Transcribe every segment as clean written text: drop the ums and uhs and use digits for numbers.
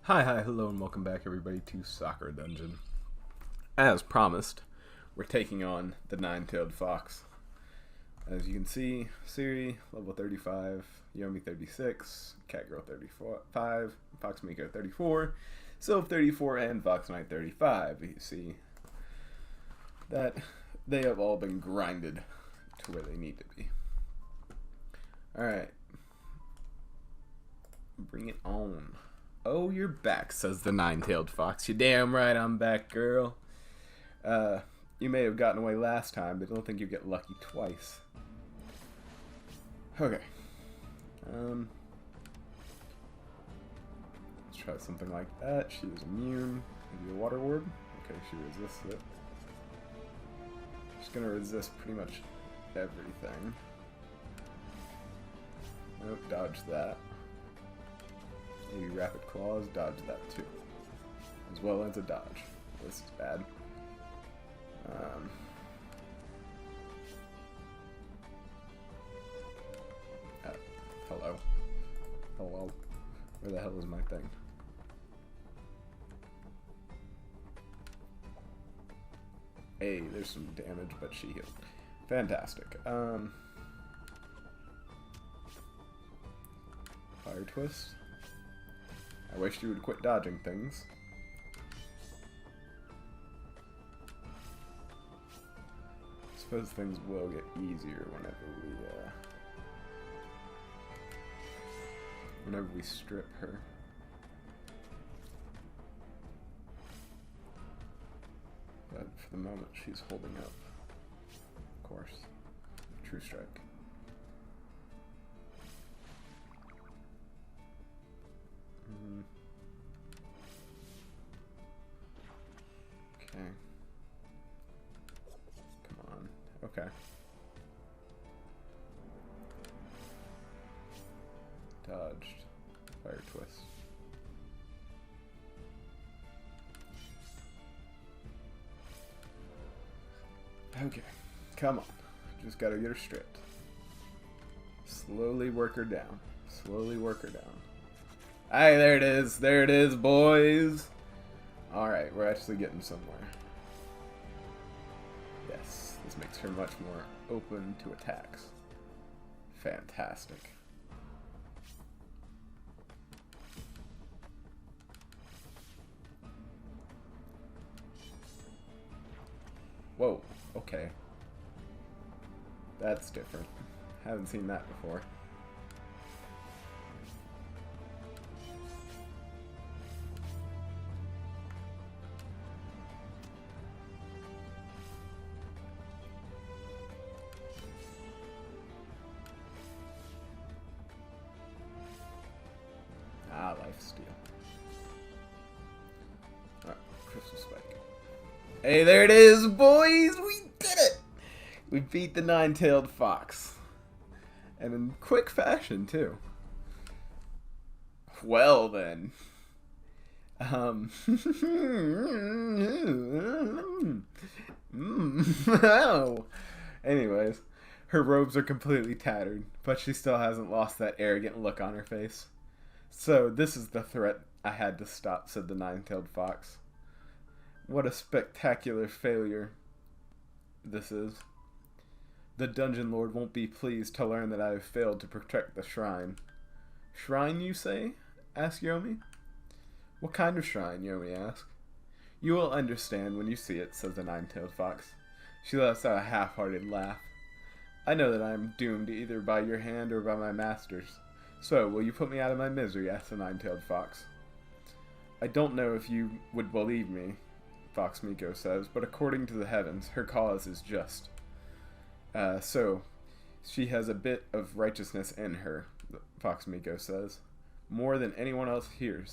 Hi, hello, and welcome back, everybody, to Sakura Dungeon. As promised, we're taking on the Nine-Tailed Fox. As you can see, Siri, level 35, Yomi 36, Catgirl 35, Fox Miko 34, Sylph 34, and Fox Knight 35. You see that they have all been grinded to where they need to be. Alright. Bring it on. Oh, you're back, says the Nine-Tailed Fox. You're damn right I'm back, girl. You may have gotten away last time, but I don't think you get lucky twice. Okay. Let's try something like that. She was immune. Maybe a water orb? Okay, she resists it. She's gonna resist pretty much everything. Nope, dodge that. Maybe Rapid Claws, dodge that too. As well as a dodge. This is bad. Hello. Hello. Where the hell is my thing? Hey, there's some damage, but she healed. Fantastic. Fire Twist. I wish you would quit dodging things. I suppose things will get easier whenever we strip her. But for the moment, she's holding up. Of course. True Strike. Okay. Come on. Okay. Dodged. Fire Twist. Okay. Come on. Just gotta get her stripped. Slowly work her down. Slowly work her down. Hey, there it is. There it is, boys. Alright, we're actually getting somewhere. Yes, this makes her much more open to attacks. Fantastic. Whoa, okay. That's different. Haven't seen that before. Ah, lifesteal. Alright, Crystal Spike. Hey, there it is, boys! We did it! We beat the Nine-Tailed Fox. And in quick fashion, too. Well, then. Oh. Anyways, her robes are completely tattered, but she still hasn't lost that arrogant look on her face. So, this is the threat I had to stop, said the Nine-Tailed Fox. What a spectacular failure this is. The Dungeon Lord won't be pleased to learn that I have failed to protect the shrine. Shrine, you say? Asked Yomi. What kind of shrine? Yomi asked. You will understand when you see it, says the Nine-Tailed Fox. She lets out a half-hearted laugh. I know that I am doomed either by your hand or by my master's. So, will you put me out of my misery? Asked the Nine-Tailed Fox. I don't know if you would believe me, Fox Miko says, but according to the heavens, her cause is just. So, she has a bit of righteousness in her, Fox Miko says. More than anyone else here,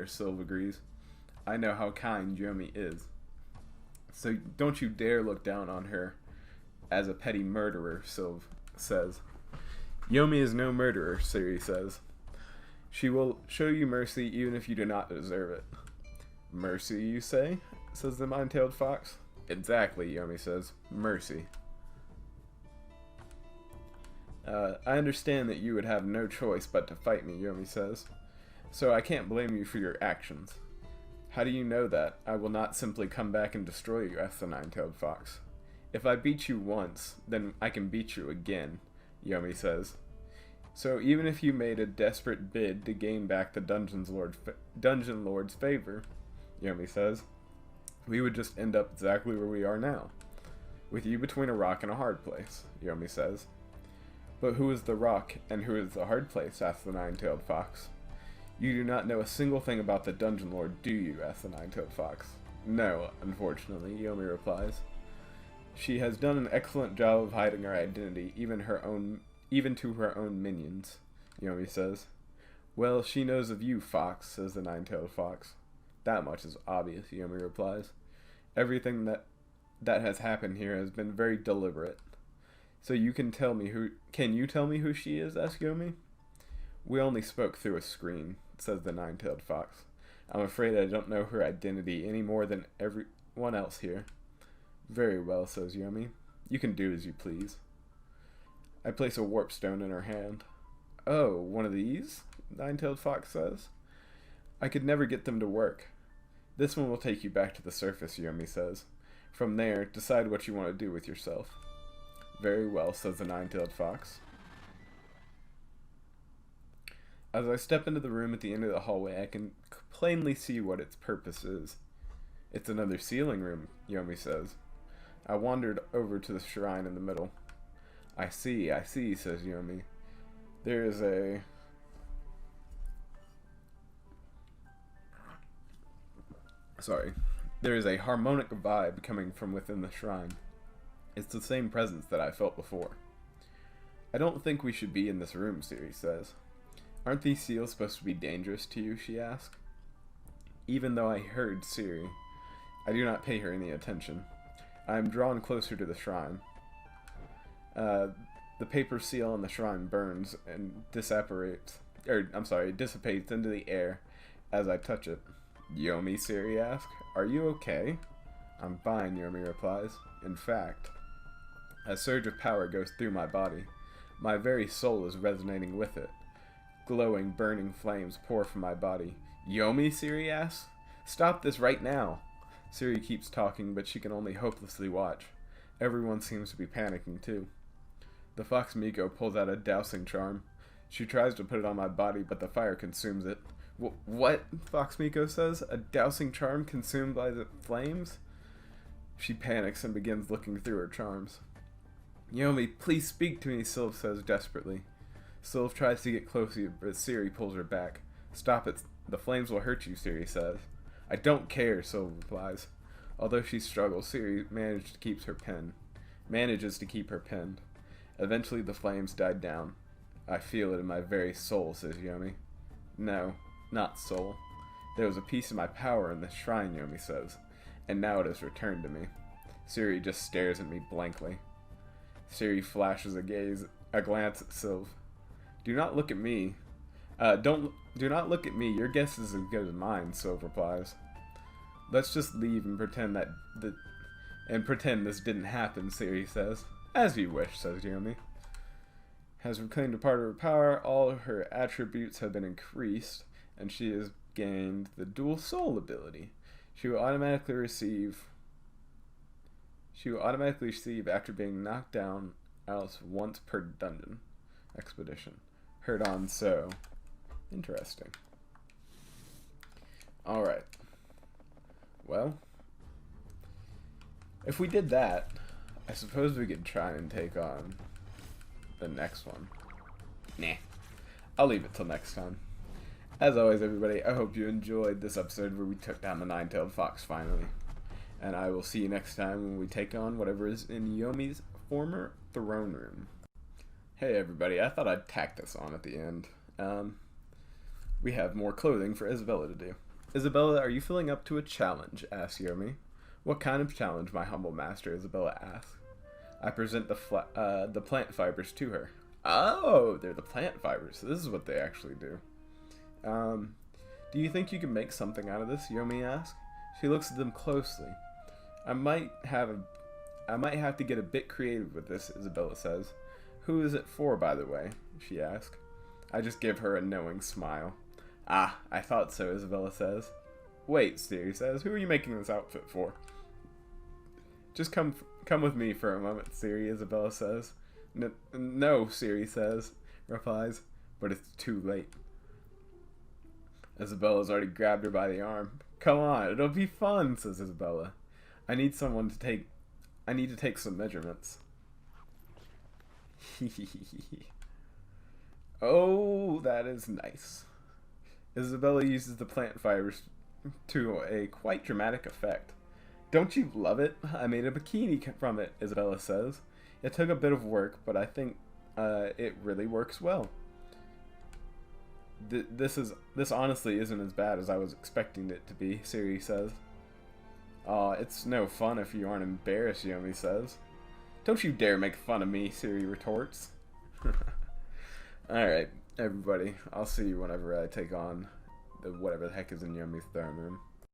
Sylph agrees. I know how kind Yomi is. So don't you dare look down on her as a petty murderer, Sylph says. Yomi is no murderer, Siri says. She will show you mercy even if you do not deserve it. Mercy, you say? Says the Nine-Tailed Fox. Exactly, Yomi says. Mercy. I understand that you would have no choice but to fight me, Yomi says. So I can't blame you for your actions. How do you know that? I will not simply come back and destroy you, asked the nine-tailed fox. If I beat you once, then I can beat you again, Yomi says. So even if you made a desperate bid to gain back the Dungeon Lord's favor, Yomi says, we would just end up exactly where we are now. With you between a rock and a hard place, Yomi says. But who is the rock and who is the hard place? Asked the nine-tailed fox. You do not know a single thing about the Dungeon Lord, do you? Asked the nine-tailed fox. No, unfortunately, Yomi replies. She has done an excellent job of hiding her identity, even to her own minions, Yomi says. Well, she knows of you, fox, says the nine-tailed fox. That much is obvious, Yomi replies. Everything that has happened here has been very deliberate. So you can tell me who she is? Asked Yomi. We only spoke through a screen, says the nine-tailed fox. I'm afraid I don't know her identity any more than everyone else here. Very well, says Yomi. You can do as you please. I place a warp stone in her hand. Oh, one of these? Nine-tailed fox says. I could never get them to work. This one will take you back to the surface, Yomi says. From there, decide what you want to do with yourself. Very well, says the nine-tailed fox. As I step into the room at the end of the hallway, I can plainly see what its purpose is. It's another sealing room, Yomi says. I wandered over to the shrine in the middle. I see, says Yomi. There is a harmonic vibe coming from within the shrine. It's the same presence that I felt before. I don't think we should be in this room, Siri says. Aren't these seals supposed to be dangerous to you, she asks. Even though I heard Siri, I do not pay her any attention. I am drawn closer to the shrine. The paper seal on the shrine burns and dissipates into the air as I touch it. Yomi, Siri asks, are you okay? I'm fine, Yomi replies. In fact, a surge of power goes through my body. My very soul is resonating with it. Glowing, burning flames pour from my body. Yomi, Siri asks? Stop this right now! Siri keeps talking, but she can only hopelessly watch. Everyone seems to be panicking, too. The Fox Miko pulls out a dousing charm. She tries to put it on my body, but the fire consumes it. What? Fox Miko says. A dousing charm consumed by the flames? She panics and begins looking through her charms. Yomi, please speak to me, Sylph says desperately. Sylph tries to get closer, but Siri pulls her back. Stop it. The flames will hurt you, Siri says. I don't care, Sylph replies. Although she struggles, Siri manages to keep her pinned. Eventually the flames died down. I feel it in my very soul, says Yomi. No, not soul. There was a piece of my power in this shrine, Yomi says, and now it has returned to me. Siri just stares at me blankly. Siri flashes a glance at Sylph. Do not look at me. Do not look at me. Your guess is as good as mine, Sylph replies. Let's just leave and pretend this didn't happen, Siri says. As you wish, says Yomi. Has reclaimed a part of her power, all of her attributes have been increased, and she has gained the dual soul ability. She will automatically receive after being knocked down else once per dungeon expedition. Heard on so. Interesting. Alright. Well, if we did that, I suppose we could try and take on the next one. Nah. I'll leave it till next time. As always, everybody, I hope you enjoyed this episode where we took down the nine-tailed fox finally. And I will see you next time when we take on whatever is in Yomi's former throne room. Hey everybody, I thought I'd tack this on at the end. We have more clothing for Isabella to do. Isabella, are you feeling up to a challenge? Asks Yomi. What kind of challenge, my humble master? Isabella asks. I present the plant fibers to her. Oh, they're the plant fibers. So this is what they actually do. Do you think you can make something out of this? Yomi asks. She looks at them closely. I might have to get a bit creative with this, Isabella says. Who is it for, by the way? She asks. I just give her a knowing smile. Ah, I thought so, Isabella says. Wait, Siri says. Who are you making this outfit for? Just come with me for a moment, Siri, Isabella says. No, Siri replies, but it's too late. Isabella's already grabbed her by the arm. Come on, it'll be fun, says Isabella. I need to take some measurements. Oh, that is nice. Isabella uses the plant fibers to a quite dramatic effect. Don't you love it? I made a bikini from it, Isabella says. It took a bit of work, but I think it really works well. This honestly isn't as bad as I was expecting it to be, Siri says. Aw, it's no fun if you aren't embarrassed, Yomi says. Don't you dare make fun of me, Siri retorts. Alright, everybody. I'll see you whenever I take on whatever the heck is in Yomi's throne room.